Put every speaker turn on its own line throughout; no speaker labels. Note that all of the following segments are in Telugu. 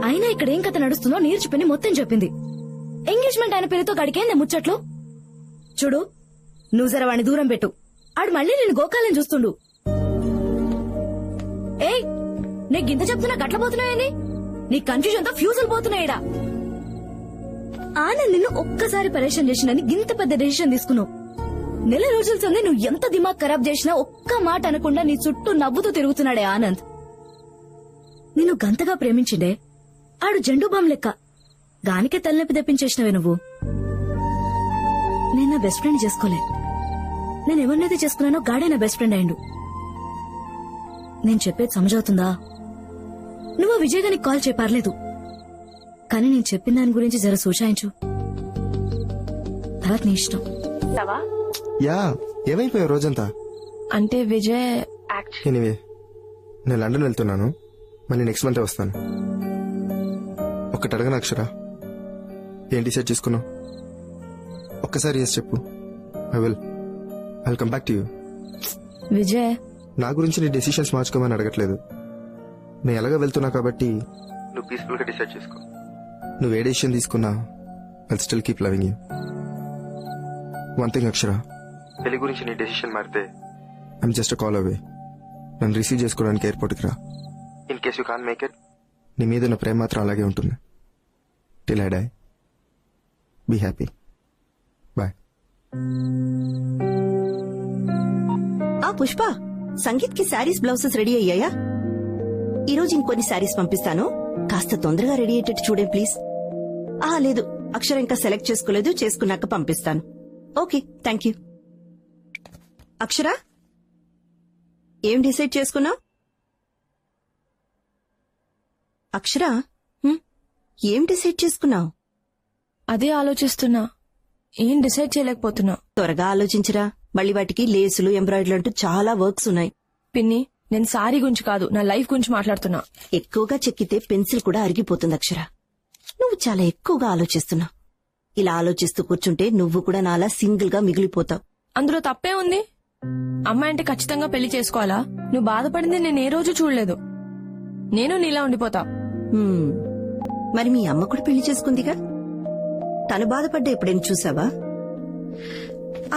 అయినా ఇక్కడ ఏం కథ నడుస్తుందో నీరు చెప్పని మొత్తం చెప్పింది. ఎంగేజ్మెంట్ అయిన పేరుతో గడికేందే ముచ్చట్లు. చూడు, నువ్వు జర వాడిని దూరం పెట్టు. ఆడు మళ్ళీ నేను గోకాలని చూస్తుండు. ఏయ్, నీకు గింత చెప్తున్నా గట్ల పోతున్నాయని నీ కన్ఫ్యూజన్ తో ఫ్యూజులు పోతున్నాయిడా. ఆనంద్ నిన్ను ఒక్కసారి పరేషాన్ చేసినని గింత పెద్ద డెసిషన్ తీసుకున్నావు. నెల రోజుల సంది నువ్వు ఎంత దిమాగ్ ఖరాబ్ చేసినా ఒక్క మాట అనకుండా నీ చుట్టూ నవ్వుతూ తిరుగుతున్నాడే ఆనంద్. నిన్ను గంతగా ప్రేమించిండే ఆడు జండు బామ్ లెక్క. గానికే తలనొప్పి తెప్పించేసినవే నువ్వు. నేను నా బెస్ట్ ఫ్రెండ్ చేసుకోలే. నేను ఎవరినైతే చేసుకున్నానో గాడే నా బెస్ట్ ఫ్రెండ్ అయ్యిండు. నేను చెప్పేది సమజవుతుందా? నువ్వు విజయ్ గారికి కాల్ చేయపర్లేదు, కానీ నేను చెప్పిన దాని గురించి జర సూచాయించు. తర్వాత నీ ఇష్టం.
యా, ఏమైపోయావు రోజంతా?
అంటే విజయ్
ఎనీవే, నేను లండన్ వెళ్తున్నాను. మళ్ళీ నెక్స్ట్ మంత్ వస్తాను. ఒక్కటి అడగను అక్షర, ఏం డిసైడ్ చేసుకున్నావు? ఒక్కసారి ఎస్ చెప్పు. I will come back to you.
Vijay,
నా గురించి నీ డెసిషన్స్ మార్చుకోమని అడగట్లేదు. నేను ఎలాగ వెళ్తున్నా కాబట్టి నువ్వు పీస్ఫుల్ గా డిసైడ్ చేసుకో. నువ్వు ఏ డెసిషన్ తీసుకున్నా I still keep loving you. One thing Akshara, పెళ్లి గురించి నీ డెసిషన్ మారితే ఐఎమ్ జస్ట్ కాల్ అవే. నన్ను రిసీవ్ చేసుకోవడానికి ఎయిర్పోర్ట్కి రా. In case you can't make it, నీ మీద ఉన్న ప్రేమ మాత్రం అలాగే ఉంటుంది. Till I die. Be happy. Bye.
Pushpa, Sangeet కి శారీస్ బ్లౌజెస్ రెడీ అయ్యాయా? ఈరోజు ఇంకొన్ని శారీస్ పంపిస్తాను, కాస్త తొందరగా రెడీ అయ్యేటట్టు చూడే ప్లీజ్. లేదు, అక్షర ఇంకా సెలెక్ట్ చేసుకోలేదు, చేసుకున్నాక పంపిస్తాను. Okay, thank you. అక్షర, ఏం డిసైడ్ చేసుకున్నావు? అక్షర, ఏం డిసైడ్ చేసుకున్నావు?
అదే ఆలోచిస్తున్నా, ఏం డిసైడ్ చేయలేకపోతున్నా.
త్వరగా ఆలోచించరా, మళ్ళీ వాటికి లేసులు, ఎంబ్రాయిడరీలు అంటూ చాలా వర్క్స్ ఉన్నాయి.
పిన్ని, నేను సారీ గురించి కాదు, నా లైఫ్ గురించి మాట్లాడుతున్నా.
ఎక్కువగా చెక్కితే పెన్సిల్ కూడా అరిగిపోతుంది అక్షర. నువ్వు చాలా ఎక్కువగా ఆలోచిస్తున్నావు. ఇలా ఆలోచిస్తూ కూర్చుంటే నువ్వు కూడా నాలా సింగిల్ గా మిగిలిపోతావు.
అందులో తప్పే ఉంది? అమ్మాయి అంటే ఖచ్చితంగా పెళ్లి చేసుకోవాలా? నువ్వు బాధపడింది నేను ఏ రోజు చూడలేదు. నేను నీలా ఉండిపోతా.
మరి మీ అమ్మ కూడా పెళ్లి చేసుకుందిగా, తను బాధపడ్డా ఎప్పుడైనా చూసావా?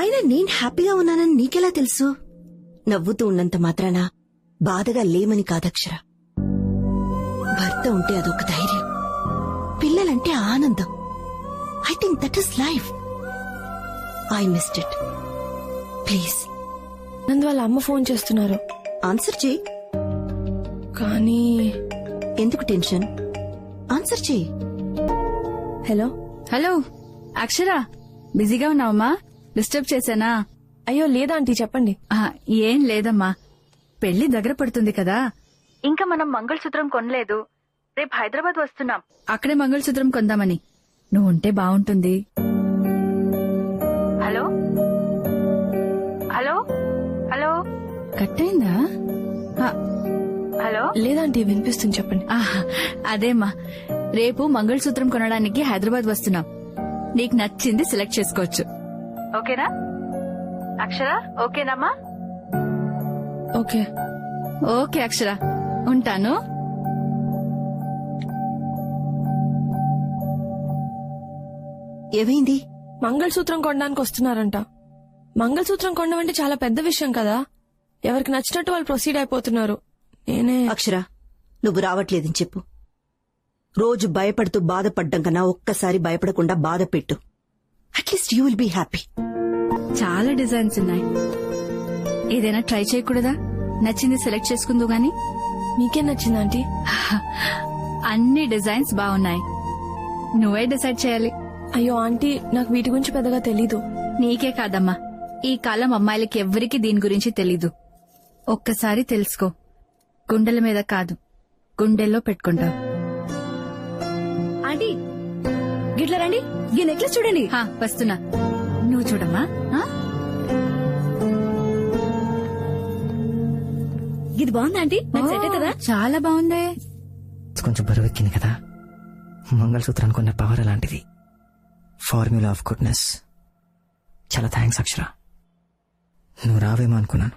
అయినా నేను హ్యాపీగా ఉన్నానని నీకెలా తెలుసు? నవ్వుతూ ఉన్నంత మాత్రాన బాధగా లేమని కాదక్షర. భర్త ఉంటే అదొక ధైర్యం, పిల్లలంటే ఆనందం. I think that is life. I missed it. Please.
నందు వాళ్ళ అమ్మ ఫోన్ చేస్తున్నారు.
ఆన్సర్ చేయి.
కానీ
ఎందుకు టెన్షన్? ఆన్సర్ చేయి.
హలో.
హలో అక్షర, బిజీగా ఉన్నావమ్మా? డిస్టర్బ్ చేశానా?
అయ్యో లేదా ఆంటీ, చెప్పండి.
ఏం లేదమ్మా, పెళ్లి దగ్గర పడుతుంది కదా, ఇంకా మనం మంగళసూత్రం కొనలేదు. రేపు హైదరాబాద్ వస్తున్నాం, అక్కడే మంగళసూత్రం కొందామని. నువ్వు ఉంటే బాగుంటుంది. హలో హలో హలో, కట్ అయిందా? హలో.
లేదంటీ, వినిపిస్తుంది, చెప్పండి.
అదేమ్మా, రేపు మంగళసూత్రం కొనడానికి హైదరాబాద్ వస్తున్నాం. నీకు నచ్చింది సెలెక్ట్ చేసుకోవచ్చు. ఓకేనా అక్షర? ఓకేనమ్మా?
ఓకే.
ఓకే అక్షర, ఉంటాను.
ఏమైంది?
మంగళసూత్రం కొనడానికి వస్తున్నారంట. మంగళసూత్రం కొనడం అంటే చాలా పెద్ద విషయం కదా. ఎవరికి నచ్చినట్టు వాళ్ళు ప్రొసీడ్ అయిపోతున్నారు. నేనే.
అక్షర, నువ్వు రావట్లేదని చెప్పు. రోజు భయపడుతూ బాధపడ్డం కన్నా ఒక్కసారి భయపడకుండా బాధ పెట్టు. At least you will be happy.
చాలా డిజైన్స్ ఉన్నాయి, ఏదైనా ట్రై చేయకూడదా? నచ్చింది సెలెక్ట్ చేసుకుందు గాని.
మీకేం నచ్చింది ఆంటీ?
అన్ని డిజైన్స్ బాగున్నాయి, నువ్వే డిసైడ్ చేయాలి.
అయ్యో ఆంటీ, నాకు వీటి గురించి పెద్దగా తెలీదు.
నీకే కాదమ్మా, ఈ కాలం అమ్మాయిలకి ఎవ్వరికీ దీని గురించి తెలీదు. ఒక్కసారి తెలుసుకో, గుండెల మీద కాదు గుండెల్లో పెట్టుకుంటావు.
ఆంటీ, గిట్ల రండి, ఈ నెక్లెస్ చూడండి.
వస్తున్నా, నువ్వు చూడమ్మా.
ఇది బాగుందా ఆంటీ? నాకు సెట్ అవుతుందా?
చాలా బాగుందే.
కొంచెం బరువెక్కింది కదా. మంగళసూత్రానికి ఉన్న పవర్ అలాంటిది. Formula of goodness. చాలా థ్యాంక్స్ అక్షర. నువ్వు రావేమో అనుకున్నాను,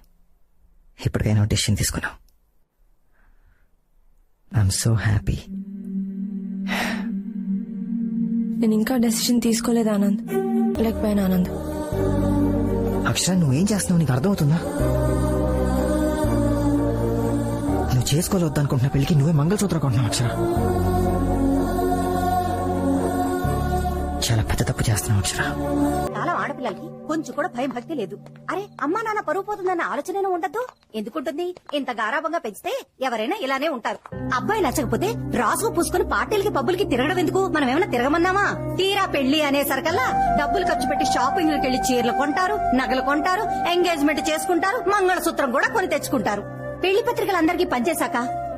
ఇప్పటికైనా డెసిషన్ తీసుకున్నావు. I'm so happy.
నేను ఇంకా డెసిషన్ తీసుకోలేదు ఆనంద్. లేకపోయాను ఆనంద్.
అక్షర నువ్వేం చేస్తున్నావు నీకు అర్థమవుతుందా? నువ్వు చేసుకోలేవద్దనుకుంటున్న పెళ్లికి నువ్వే మంగళసూత్రం కొంటున్నావు అక్షర. చాలా పెద్ద తప్పు చేస్తున్నావు అక్షర.
చాలా ఆడపిల్లలకి కొంచెం కూడా భయం భక్తి లేదు. అరే అమ్మా నాన్న పరువు పోతుందన్న ఆలోచన ఉండద్దు. ఎందుకుంటుంది? ఇంత గారాబంగా పెంచితే ఎవరైనా ఇలానే ఉంటారు. అబ్బాయి నచ్చకపోతే రాసుకు పూసుకుని పార్టీలకి పబ్బులకి తిరగడం ఎందుకు? మనం ఏమైనా తిరగమన్నామా? తీరా పెళ్లి అనేసరికల్లా డబ్బులు ఖర్చు పెట్టి షాపింగ్లకు వెళ్లి చీరలు కొంటారు, నగలు కొంటారు, ఎంగేజ్మెంట్ చేసుకుంటారు, మంగళసూత్రం కూడా కొని తెచ్చుకుంటారు. పెళ్లి పత్రికలు అందరికీ పనిచేశాక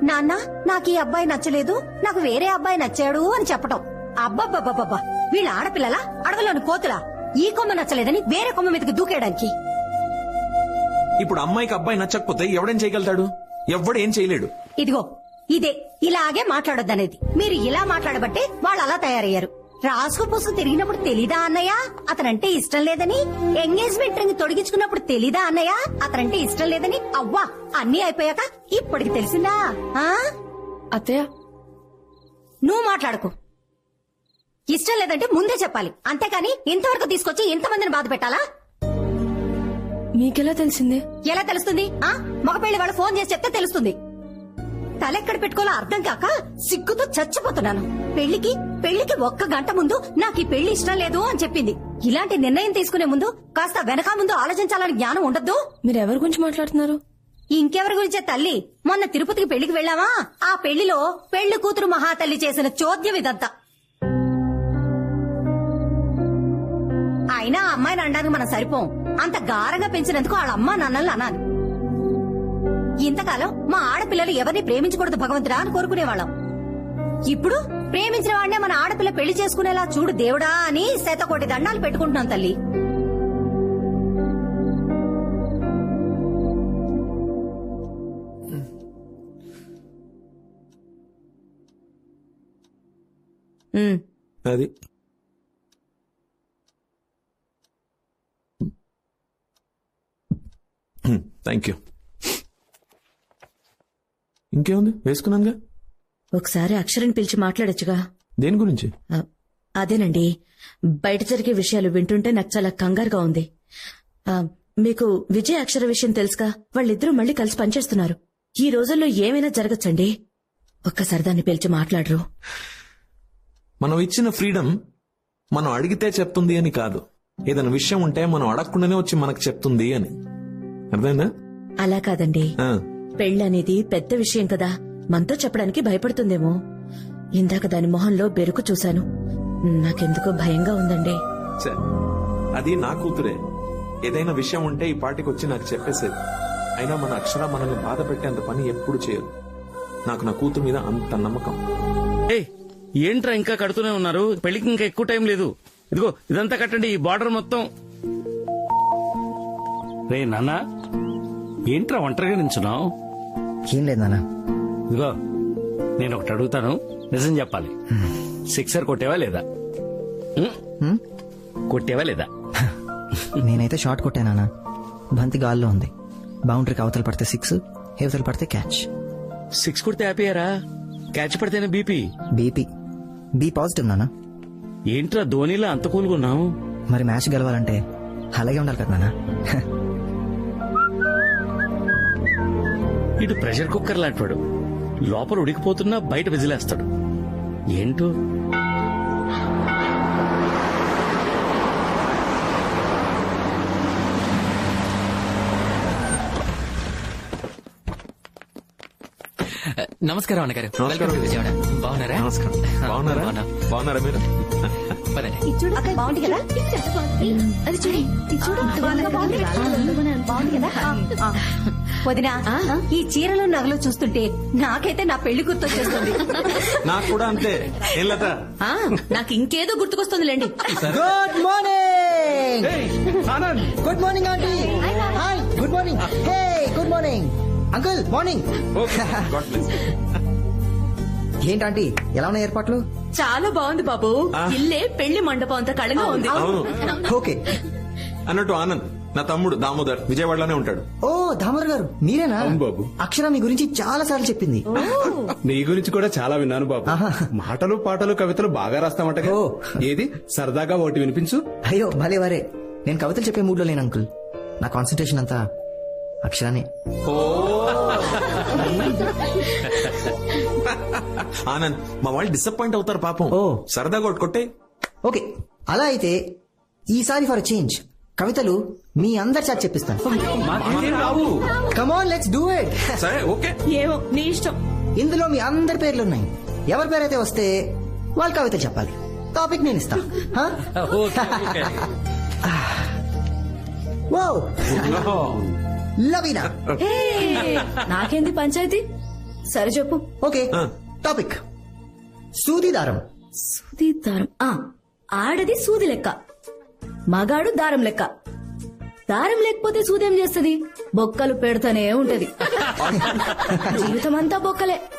నాన్న నాకు ఈ అబ్బాయి నచ్చలేదు, నాకు వేరే అబ్బాయి నచ్చాడు అని చెప్పటం. అబ్బబ్బబ్బబ్బబ్బా, వీళ్ళ ఆడపిల్లల అడగలోని కోతులా? ఈ కొమ్మ నచ్చలేదని వేరే కొమ్మ మీదకి దూకేయడానికి.
ఇప్పుడు అమ్మాయికి అబ్బాయి నచ్చకపోతే ఎవడేం చేయగలుగుతాడు? ఎవడేం చేయలేడు.
ఇదిగో ఇదే ఇలాగే మాట్లాడొద్దనేది. మీరు ఇలా మాట్లాడబట్టే వాళ్ళు అలా తయారయ్యారు. రాసుకు పూసుకు తిరిగినప్పుడు తెలీదా అన్నయ్య అతనంటే ఇష్టం లేదని? ఎంగేజ్మెంట్ రింగ్ తొడిగించుకున్నప్పుడు తెలీదా అన్నయ్య అతనంటే ఇష్టం లేదని? అవ్వా అన్నీ అయిపోయాక ఇప్పటికి తెలిసిందా? ఆ
అత్తయ్య,
నువ్వు మాట్లాడుకో. ఇష్టం లేదంటే ముందే చెప్పాలి, అంతేకాని ఇంతవరకు తీసుకొచ్చి ఇంతమందిని బాధ పెట్టాలా?
మీకెలా తెలిసింది?
ఎలా తెలుస్తుంది? మగ పెళ్లి వాళ్ళు ఫోన్ చేసి చెప్తే తెలుస్తుంది. తలెక్కడ పెట్టుకోవాలో అర్థం కాక సిగ్గుతో చచ్చిపోతున్నాను. పెళ్లికి 1 గంట ముందు నాకు ఈ పెళ్లి ఇష్టం లేదు అని చెప్పింది. ఇలాంటి నిర్ణయం తీసుకునే ముందు కాస్త వెనక ముందు ఆలోచించాలని జ్ఞానం ఉండద్దు?
మీరు ఎవరి గురించి మాట్లాడుతున్నారు?
ఇంకెవరి గురించే తల్లి? మొన్న తిరుపతికి పెళ్లికి వెళ్ళావా? ఆ పెళ్లిలో పెళ్లి కూతురు మహాతల్లి చేసిన చోద్యం ఇదంతా. అయినా ఆ అమ్మాయిని అనడానికి మనం సరిపోం. అంత గారంగా పెంచినందుకు వాళ్ళ అమ్మా నాన్నల్ని అనాలి. ఇంతకాలం మా ఆడపిల్లలు ఎవరిని ప్రేమించకూడదు భగవంతుడా అని కోరుకునేవాళ్ళం. ఇప్పుడు ప్రేమించిన వాడినే మన ఆడపిల్ల పెళ్లి చేసుకునేలా చూడు దేవుడా అని 100 కోటి దండాలు పెట్టుకుంటున్నాం తల్లి.
అది థ్యాంక్ యూ. ఇంకేముంది, వేసుకున్నానుగా.
ఒకసారి అక్షరని పిలిచి మాట్లాడొచ్చుగా.
దేని గురించి?
అదేనండి, బయట జరిగే విషయాలు వింటుంటే నాకు చాలా కంగారుగా ఉంది. మీకు విజయ్ అక్షర విషయం తెలుసుగా? వాళ్ళిద్దరూ మళ్ళీ కలిసి పనిచేస్తున్నారు. ఈ రోజుల్లో ఏమైనా జరగచ్చండి. ఒక్కసారి దాన్ని పిలిచి మాట్లాడరు.
మనం ఇచ్చిన ఫ్రీడమ్ మనం అడిగితే చెప్తుంది అని కాదు. ఏదైనా విషయం ఉంటే మనం అడగకుండానే వచ్చి మనకు చెప్తుంది అని. అర్థమైందా?
అలా కాదండి,
ఆ.
పెళ్ళనేది పెద్ద విషయం కదా, మనతో చెప్పడానికి భయపడుతుందేమో. ఇందాక దాని మొహంలో బెరుకు చూశాను. నాకెందుకో భయంగా ఉందండి.
ఛే, అది నా కూతురే. ఏదైనా విషయం ఉంటే ఈ పార్టీకి వచ్చి నాకు చెప్పేసేది. అయినా మన అక్షర మనల్ని బాధ పెట్టేంత పని ఎప్పుడు చేయదు. నాకు నా కూతురు మీద అంత నమ్మకం.
ఏంట్రా ఇంకా కడుతూనే ఉన్నారు? పెళ్లికి ఇంకా ఎక్కువ టైం లేదు. ఇదిగో ఇదంతా కట్టండి, ఈ బార్డర్ మొత్తం. రే నాన్న, ఏంట్రా ఒంటరిగా నించున్నావు?
ఏం లేదు నాన్న.
ఇదిగో నేను ఒకటి అడుగుతాను, నిజం చెప్పాలి. సిక్సర్ కొట్టేవా లేదా? కొట్టేవా లేదా?
నేనైతే షాట్ కొట్టానా? బంతి గాల్లో ఉంది. బౌండరీకి అవతల పడితే 6, హేవతలు పడితే క్యాచ్.
6 కొడితే హ్యాపీయారా? క్యాచ్ పడితేనే బీపీ.
బి పాజిటివ్ నాన్న.
ఏంట్రా ధోనిలా అంత కూలుగున్నావు?
మరి మ్యాచ్ గెలవాలంటే అలాగే ఉండాలి కదా నాన్న.
ఇటు ప్రెషర్ కుక్కర్ లాంటివాడు. లోపల ఉడికిపోతున్నా బయట విజిలేస్తాడు. ఏంటో
నమస్కారం అన్నగారు.
నమస్కారం.
విజయవాడ బాగున్నారా?
నమస్కారం. బాగున్నారా మీరు?
చూడు అక్కడ బాగుంది కదా?
అది చూడు, ఇది చూడు,
బాగుంది కదా? వదినా, ఈ చీరలు నగలు చూస్తుంటే నాకైతే నా పెళ్లి గుర్తొచ్చేస్తుంది.
నాకు కూడా అంతే. ఏం లత?
నాకు ఇంకేదో గుర్తుకొస్తుందిలేండి.
Good morning. Good morning aunty. Hi, good morning. Hey, good morning uncle. Morning. ఏంటంటీ, ఎలా ఉన్నాయి ఏర్పాట్లు?
చాలా బాగుంది బాబు. ఇల్లే పెళ్లి మండపం అంత కళగా ఉంది.
అవును.
ఓకే.
అన్నట్టు ఆనంద్, నా తమ్ముడు దామోదర్ విజయవాడలోనే ఉంటాడు.
ఓ దామర్ గారు మీరేనా?
అవును బాబు.
అక్షర మీ గురించి చాలా సార్లు చెప్పింది.
నీ గురించి కూడా చాలా విన్నాను బాబు.
ఆహా.
మాటలు పాటలు కవితలు బాగా రాస్తామట.
ఓ.
ఏది సరదాగా ఒకటి వినిపించు.
అయ్యో భలే వరే, నేను కవితలు చెప్పే మూడ్ లో లేను అంకుల్. నా కాన్సన్ట్రేషన్ అంతా అక్షరానే.
ఆనంద్, మా వాళ్ళు డిసప్పాయింట్ అవుతారు పాపం.
ఓ.
సరదాగా ఒకటి కొట్టే.
ఓకే, అలా అయితే ఈసారి ఫర్ చేంజ్ కవితలు మీ అందరి చేత చెప్పిస్తాను. Come on let's do it.
సరే ఓకే.
ఏమో నీ ఇష్టం.
ఇందులో మీ అందరి పేర్లు ఉన్నాయి. ఎవరి పేరైతే వస్తే వాళ్ళు కవిత చెప్పాలి. టాపిక్ నేను ఇస్తా. లవీనా.
నాకేంది పంచాయతీ? సరే చెప్పు.
ఓకే, టాపిక్ సూది దారం.
సూది దారం. ఆడది సూది లెక్క, మగాడు దారం లెక్క. దారం లేకపోతే సూదేం చేస్తది? బొక్కలు పెడతానే ఉంటది. జీవితం అంతా బొక్కలే.